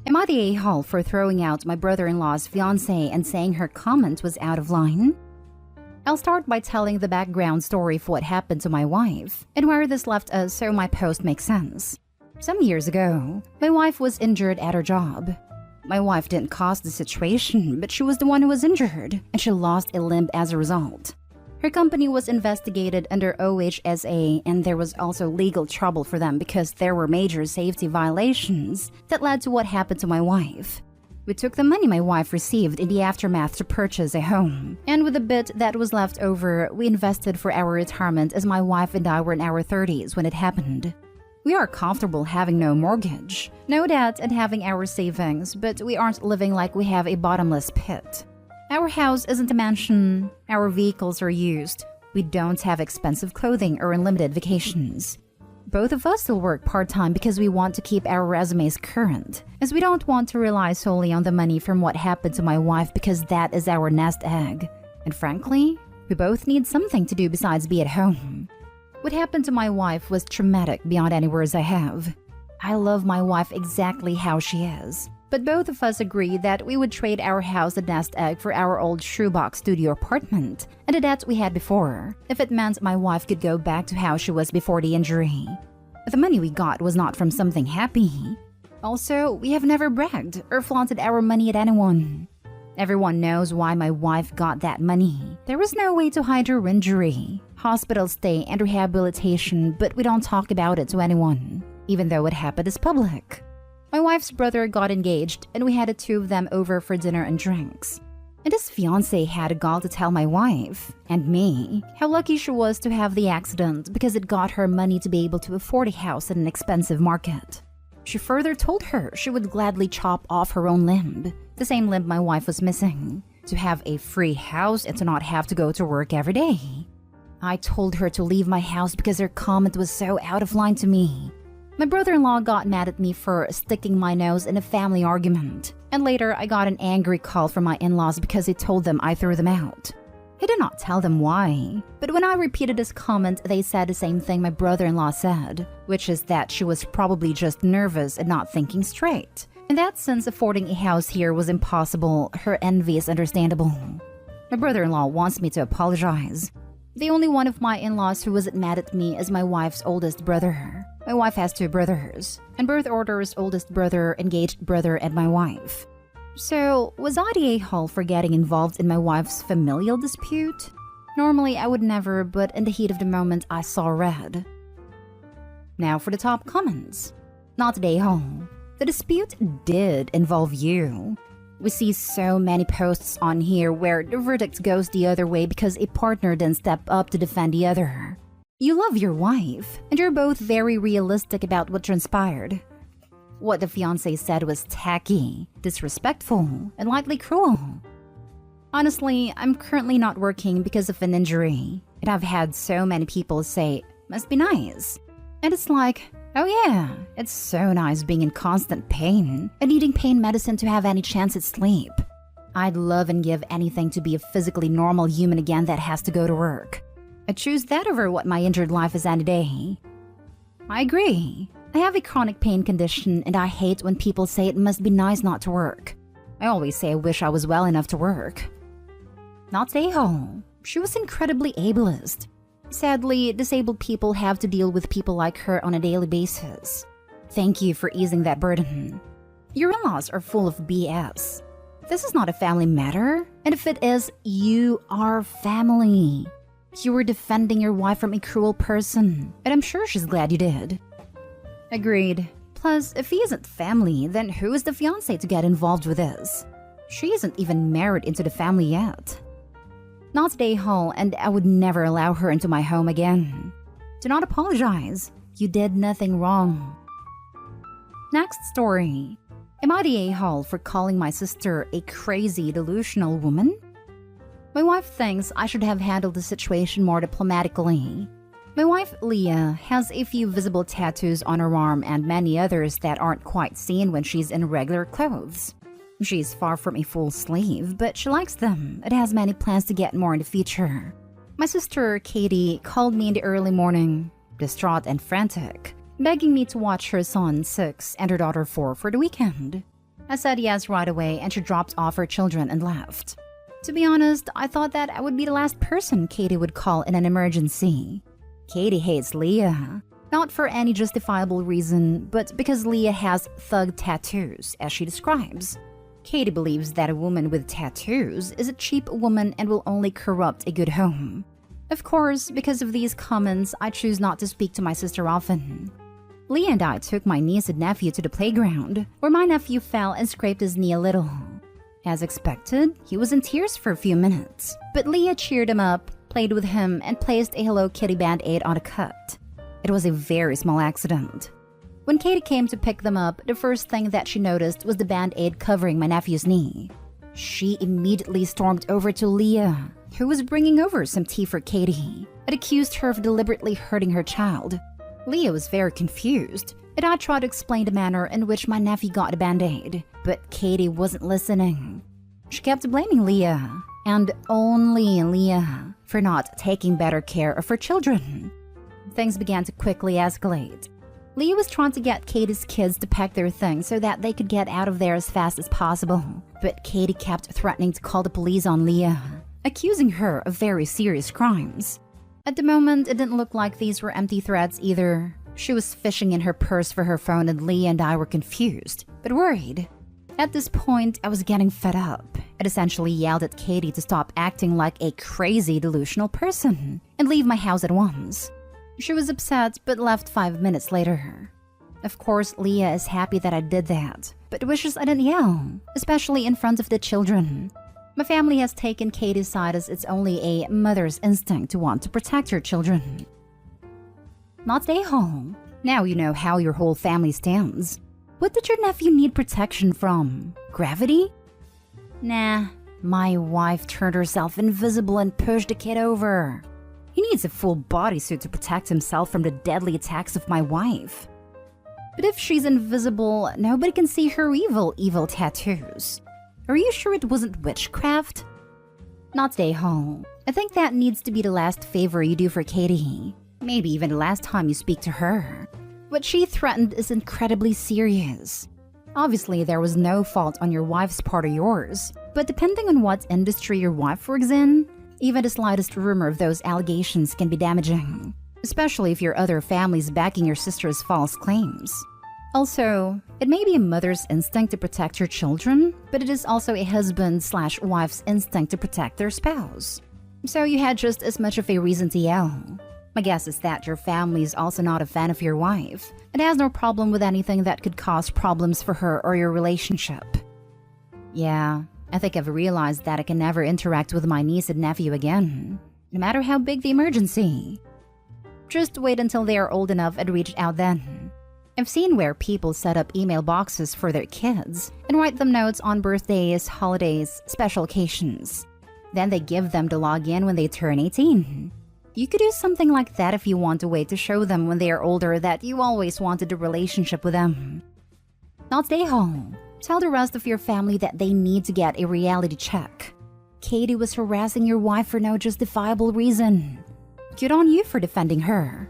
Am I the a-hole for throwing out my brother-in-law's fiancée and saying her comment was out of line? I'll start by telling the background story for what happened to my wife and where this left us so my post makes sense. Some years ago, my wife was injured at her job. My wife didn't cause the situation, but she was the one who was injured, and she lost a limb as a result. Her company was investigated under OHSA, and there was also legal trouble for them because there were major safety violations that led to what happened to my wife. We took the money my wife received in the aftermath to purchase a home, and with the bit that was left over, we invested for our retirement as my wife and I were in our 30s when it happened. We are comfortable having no mortgage, no debt, and having our savings, but we aren't living like we have a bottomless pit. Our house isn't a mansion, our vehicles are used, we don't have expensive clothing or unlimited vacations. Both of us still work part-time because we want to keep our resumes current, as we don't want to rely solely on the money from what happened to my wife because that is our nest egg. And frankly, we both need something to do besides be at home. What happened to my wife was traumatic beyond any words I have. I love my wife exactly how she is. But both of us agreed that we would trade our house and nest egg for our old shoebox studio apartment and the debt we had before, if it meant my wife could go back to how she was before the injury. But the money we got was not from something happy. Also, we have never bragged or flaunted our money at anyone. Everyone knows why my wife got that money. There was no way to hide her injury, hospital stay, and rehabilitation, but we don't talk about it to anyone, even though what happened is public. My wife's brother got engaged, and we had the two of them over for dinner and drinks. And his fiancée had a gall to tell my wife, and me, how lucky she was to have the accident because it got her money to be able to afford a house in an expensive market. She further told her she would gladly chop off her own limb, the same limb my wife was missing, to have a free house and to not have to go to work every day. I told her to leave my house because her comment was so out of line to me. My brother-in-law got mad at me for sticking my nose in a family argument, and later I got an angry call from my in-laws because he told them I threw them out. He did not tell them why, but when I repeated his comment, they said the same thing my brother-in-law said, which is that she was probably just nervous and not thinking straight. And that since affording a house here was impossible, her envy is understandable. My brother-in-law wants me to apologize. The only one of my in-laws who wasn't mad at me is my wife's oldest brother. My wife has two brothers, and birth order's oldest brother, engaged brother, and my wife. So, was I the a-hole for getting involved in my wife's familial dispute? Normally, I would never, but in the heat of the moment, I saw red. Now for the top comments. Not the a-hole. The dispute did involve you. We see so many posts on here where the verdict goes the other way because a partner didn't step up to defend the other. You love your wife, and you're both very realistic about what transpired. What the fiancé said was tacky, disrespectful, and likely cruel. Honestly, I'm currently not working because of an injury, and I've had so many people say, "Must be nice." And it's like, oh yeah, it's so nice being in constant pain and needing pain medicine to have any chance at sleep. I'd love and give anything to be a physically normal human again that has to go to work. I choose that over what my injured life is any day. I agree. I have a chronic pain condition and I hate when people say it must be nice not to work. I always say I wish I was well enough to work. Not a-hole. She was incredibly ableist. Sadly, disabled people have to deal with people like her on a daily basis. Thank you for easing that burden. Your in-laws are full of BS. This is not a family matter, and if it is, you are family. You were defending your wife from a cruel person, and I'm sure she's glad you did. Agreed. Plus, if he isn't family, then who is the fiancé to get involved with this? She isn't even married into the family yet. Not a-hole, and I would never allow her into my home again. Do not apologize. You did nothing wrong. Next story. Am I the a-hole for calling my sister a crazy, delusional woman? My wife thinks I should have handled the situation more diplomatically. My wife, Leah, has a few visible tattoos on her arm and many others that aren't quite seen when she's in regular clothes. She's far from a full sleeve, but she likes them and has many plans to get more in the future. My sister, Katie, called me in the early morning, distraught and frantic, begging me to watch her son, 6, and her daughter, 4, for the weekend. I said yes right away and she dropped off her children and left. To be honest, I thought that I would be the last person Katie would call in an emergency. Katie hates Leah. Not for any justifiable reason, but because Leah has thug tattoos, as she describes. Katie believes that a woman with tattoos is a cheap woman and will only corrupt a good home. Of course, because of these comments, I choose not to speak to my sister often. Leah and I took my niece and nephew to the playground, where my nephew fell and scraped his knee a little. As expected, he was in tears for a few minutes, but Leah cheered him up, played with him, and placed a Hello Kitty Band-Aid on a cut. It was a very small accident. When Katie came to pick them up, the first thing that she noticed was the Band-Aid covering my nephew's knee. She immediately stormed over to Leah, who was bringing over some tea for Katie, and accused her of deliberately hurting her child. Leah was very confused, and I tried to explain the manner in which my nephew got a Band-Aid, but Katie wasn't listening. She kept blaming Leah, and only Leah, for not taking better care of her children. Things began to quickly escalate. Leah was trying to get Katie's kids to pack their things so that they could get out of there as fast as possible, but Katie kept threatening to call the police on Leah, accusing her of very serious crimes. At the moment, it didn't look like these were empty threats either. She was fishing in her purse for her phone and Leah and I were confused, but worried. At this point, I was getting fed up. I essentially yelled at Katie to stop acting like a crazy, delusional person and leave my house at once. She was upset but left 5 minutes later. Of course, Leah is happy that I did that, but wishes I didn't yell, especially in front of the children. My family has taken Katie's side as it's only a mother's instinct to want to protect her children. Not stay home. Now you know how your whole family stands. What did your nephew need protection from? Gravity? Nah, my wife turned herself invisible and pushed the kid over. He needs a full bodysuit to protect himself from the deadly attacks of my wife. But if she's invisible, nobody can see her evil tattoos. Are you sure it wasn't witchcraft? Not stay home. I think that needs to be the last favor you do for Katie. Maybe even the last time you speak to her. What she threatened is incredibly serious. Obviously, there was no fault on your wife's part or yours. But depending on what industry your wife works in, even the slightest rumor of those allegations can be damaging. Especially if your other family's backing your sister's false claims. Also, it may be a mother's instinct to protect her children, but it is also a husband/wife's instinct to protect their spouse. So you had just as much of a reason to yell. My guess is that your family is also not a fan of your wife and has no problem with anything that could cause problems for her or your relationship. Yeah, I think I've realized that I can never interact with my niece and nephew again, no matter how big the emergency. Just wait until they are old enough and reach out then. I've seen where people set up email boxes for their kids and write them notes on birthdays, holidays, special occasions. Then they give them to log in when they turn 18. You could do something like that if you want a way to show them when they are older that you always wanted a relationship with them. Not stay home. Tell the rest of your family that they need to get a reality check. Katie was harassing your wife for no justifiable reason. Good on you for defending her.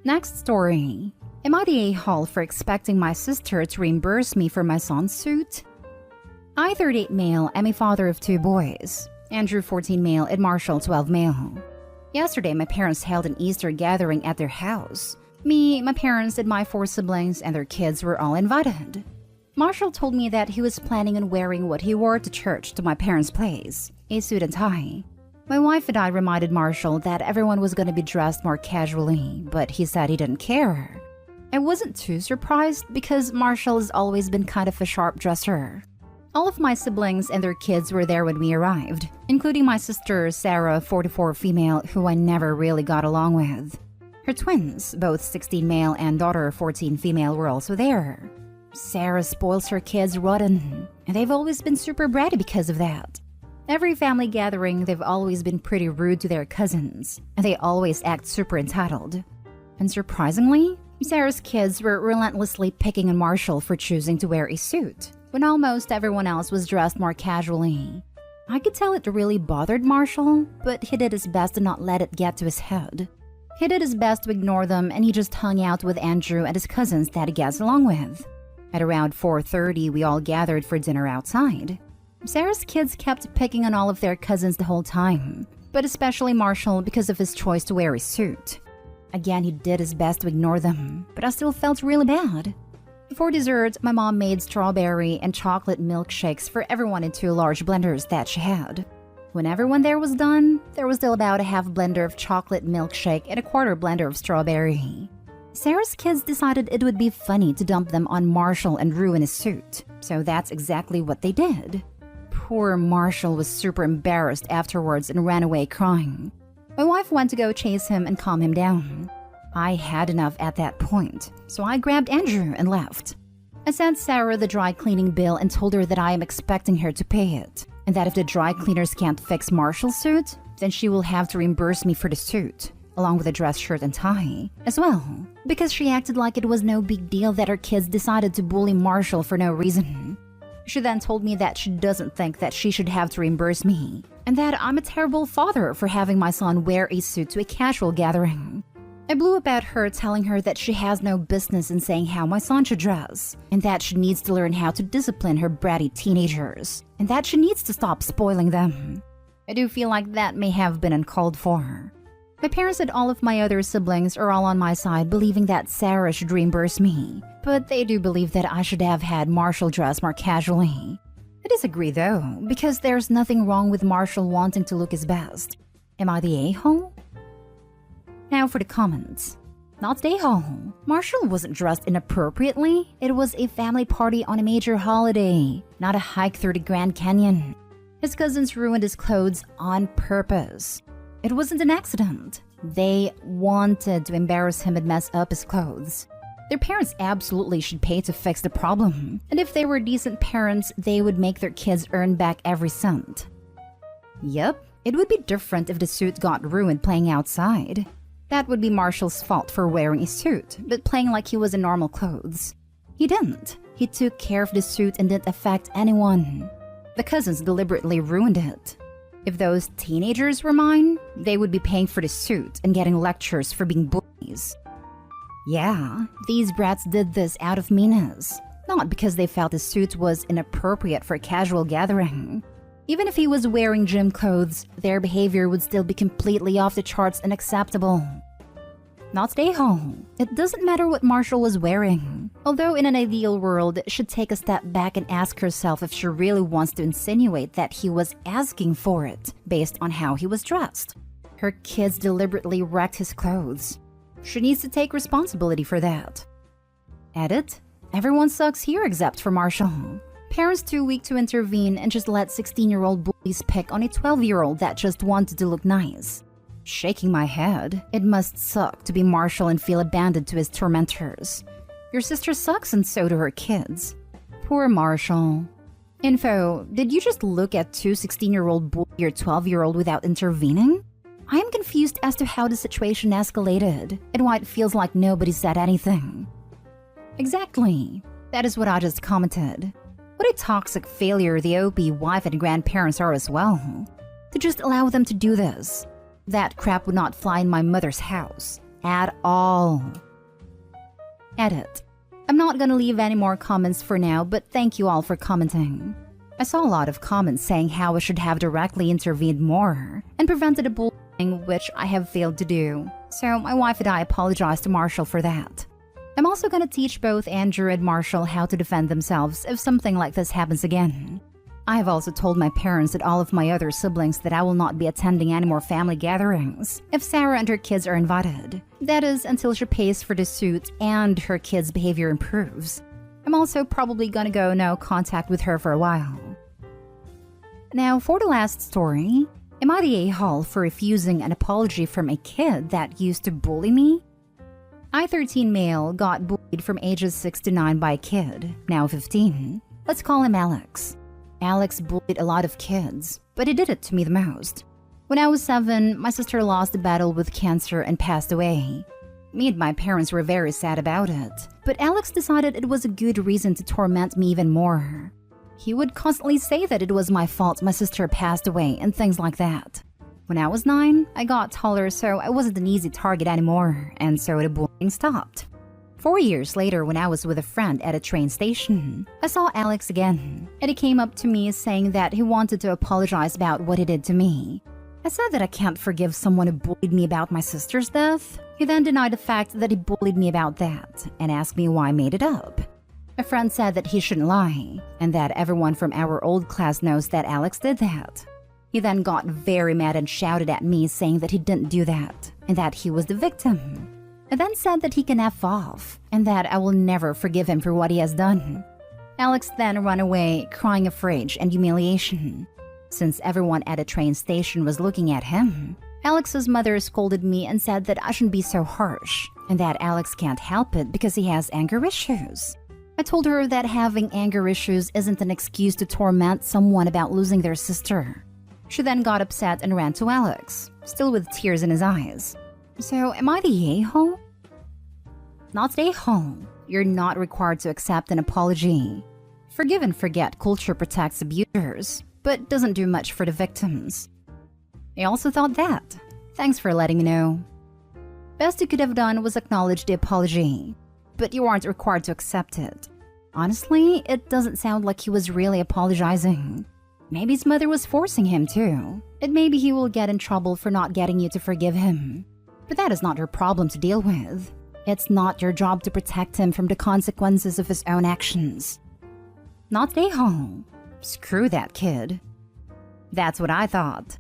Next story. Am I the a-hole for expecting my sister to reimburse me for my son's suit? I, 38 male, am a father of 2 boys. Andrew, 14 male, and Marshall, 12 male. Yesterday, my parents held an Easter gathering at their house. Me, my parents, and my 4 siblings and their kids were all invited. Marshall told me that he was planning on wearing what he wore to church to my parents' place, a suit and tie. My wife and I reminded Marshall that everyone was going to be dressed more casually, but he said he didn't care. I wasn't too surprised because Marshall has always been kind of a sharp dresser. All of my siblings and their kids were there when we arrived, including my sister, Sarah, 44 female, who I never really got along with. Her twins, both 16 male and daughter, 14 female, were also there. Sarah spoils her kids rotten, and they've always been super bratty because of that. Every family gathering, they've always been pretty rude to their cousins, and they always act super entitled. And surprisingly, Sarah's kids were relentlessly picking on Marshall for choosing to wear a suit, when almost everyone else was dressed more casually. I could tell it really bothered Marshall, but he did his best to not let it get to his head. He did his best to ignore them, and he just hung out with Andrew and his cousins that he gets along with. At around 4:30, we all gathered for dinner outside. Sarah's kids kept picking on all of their cousins the whole time, but especially Marshall because of his choice to wear a suit. Again, he did his best to ignore them, but I still felt really bad. For dessert, my mom made strawberry and chocolate milkshakes for everyone in 2 large blenders that she had. When everyone there was done, there was still about a half blender of chocolate milkshake and a quarter blender of strawberry. Sarah's kids decided it would be funny to dump them on Marshall and ruin his suit, so that's exactly what they did. Poor Marshall was super embarrassed afterwards and ran away crying. My wife went to go chase him and calm him down. I had enough at that point, so I grabbed Andrew and left. I sent Sarah the dry cleaning bill and told her that I am expecting her to pay it, and that if the dry cleaners can't fix Marshall's suit, then she will have to reimburse me for the suit, along with a dress shirt and tie, as well, because she acted like it was no big deal that her kids decided to bully Marshall for no reason. She then told me that she doesn't think that she should have to reimburse me, and that I'm a terrible father for having my son wear a suit to a casual gathering. I blew up at her, telling her that she has no business in saying how my son should dress, and that she needs to learn how to discipline her bratty teenagers, and that she needs to stop spoiling them. I do feel like that may have been uncalled for. My parents and all of my other siblings are all on my side, believing that Sarah should reimburse me, but they do believe that I should have had Marshall dress more casually. I disagree though, because there's nothing wrong with Marshall wanting to look his best. Am I the a-hole? Now for the comments. Not the a-hole. Marshall wasn't dressed inappropriately. It was a family party on a major holiday, not a hike through the Grand Canyon. His cousins ruined his clothes on purpose. It wasn't an accident. They wanted to embarrass him and mess up his clothes. Their parents absolutely should pay to fix the problem, and if they were decent parents, they would make their kids earn back every cent. Yep, it would be different if the suit got ruined playing outside. That would be Marshall's fault for wearing a suit, but playing like he was in normal clothes. He didn't. He took care of the suit and didn't affect anyone. The cousins deliberately ruined it. If those teenagers were mine, they would be paying for the suit and getting lectures for being bullies. Yeah, these brats did this out of meanness, not because they felt the suit was inappropriate for a casual gathering. Even if he was wearing gym clothes, their behavior would still be completely off the charts and unacceptable. Not stay home. It doesn't matter what Marshall was wearing. Although in an ideal world, she'd take a step back and ask herself if she really wants to insinuate that he was asking for it based on how he was dressed. Her kids deliberately wrecked his clothes. She needs to take responsibility for that. Edit. Everyone sucks here except for Marshall. Parents too weak to intervene and just let 16-year-old bullies pick on a 12-year-old that just wanted to look nice. Shaking my head, it must suck to be Marshall and feel abandoned to his tormentors. Your sister sucks and so do her kids. Poor Marshall. Info, did you just look at 2 16-year-old bully your 12-year-old without intervening? I am confused as to how the situation escalated and why it feels like nobody said anything. Exactly. That is what I just commented. What a toxic failure the OP wife and grandparents are as well. To just allow them to do this. That crap would not fly in my mother's house. At all. Edit. I'm not gonna leave any more comments for now, but thank you all for commenting. I saw a lot of comments saying how I should have directly intervened more and prevented a bullying, which I have failed to do. So my wife and I apologize to Marshall for that. I'm also gonna teach both Andrew and Marshall how to defend themselves if something like this happens again. I have also told my parents and all of my other siblings that I will not be attending any more family gatherings if Sarah and her kids are invited. That is, until she pays for the suit and her kids' behavior improves. I'm also probably gonna go no contact with her for a while. Now, for the last story, am I the a-hole for refusing an apology from a kid that used to bully me? I, 13 male, got bullied from ages 6 to 9 by a kid, now 15. Let's call him Alex. Alex bullied a lot of kids, but he did it to me the most. When I was 7, my sister lost the battle with cancer and passed away. Me and my parents were very sad about it, but Alex decided it was a good reason to torment me even more. He would constantly say that it was my fault my sister passed away and things like that. When I was 9, I got taller, so I wasn't an easy target anymore, and so the bullying stopped. 4 years later, when I was with a friend at a train station, I saw Alex again, and he came up to me saying that he wanted to apologize about what he did to me. I said that I can't forgive someone who bullied me about my sister's death. He then denied the fact that he bullied me about that and asked me why I made it up. My friend said that he shouldn't lie, and that everyone from our old class knows that Alex did that. He then got very mad and shouted at me saying that he didn't do that, and that he was the victim. I then said that he can F off, and that I will never forgive him for what he has done. Alex then ran away, crying of rage and humiliation. Since everyone at a train station was looking at him, Alex's mother scolded me and said that I shouldn't be so harsh, and that Alex can't help it because he has anger issues. I told her that having anger issues isn't an excuse to torment someone about losing their sister. She then got upset and ran to Alex, still with tears in his eyes. So, am I the a-hole? Not the a-hole. You're not required to accept an apology. Forgive and forget culture protects abusers, but doesn't do much for the victims. I also thought that. Thanks for letting me know. Best you could have done was acknowledge the apology, but you aren't required to accept it. Honestly, it doesn't sound like he was really apologizing. Maybe his mother was forcing him to, and maybe he will get in trouble for not getting you to forgive him. But that is not your problem to deal with. It's not your job to protect him from the consequences of his own actions. Not stay home. Screw that kid. That's what I thought.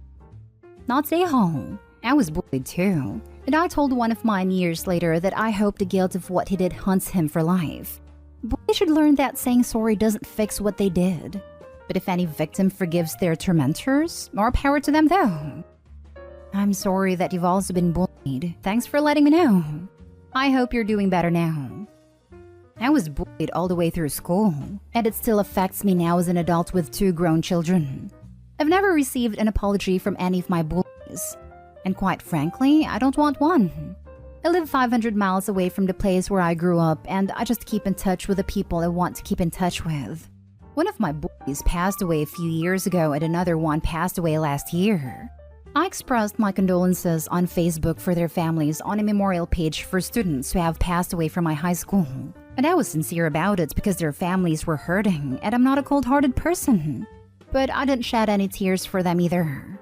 Not stay home. I was bullied too, and I told one of mine years later that I hope the guilt of what he did haunts him for life. Bullies should learn that saying sorry doesn't fix what they did. But if any victim forgives their tormentors, more power to them though. I'm sorry that you've also been bullied. Thanks for letting me know. I hope you're doing better now. I was bullied all the way through school, and it still affects me now as an adult with 2 grown children. I've never received an apology from any of my bullies, and quite frankly, I don't want one. I live 500 miles away from the place where I grew up, and I just keep in touch with the people I want to keep in touch with. One of my bullies passed away a few years ago, and another one passed away last year. I expressed my condolences on Facebook for their families on a memorial page for students who have passed away from my high school. And I was sincere about it because their families were hurting, and I'm not a cold-hearted person. But I didn't shed any tears for them either.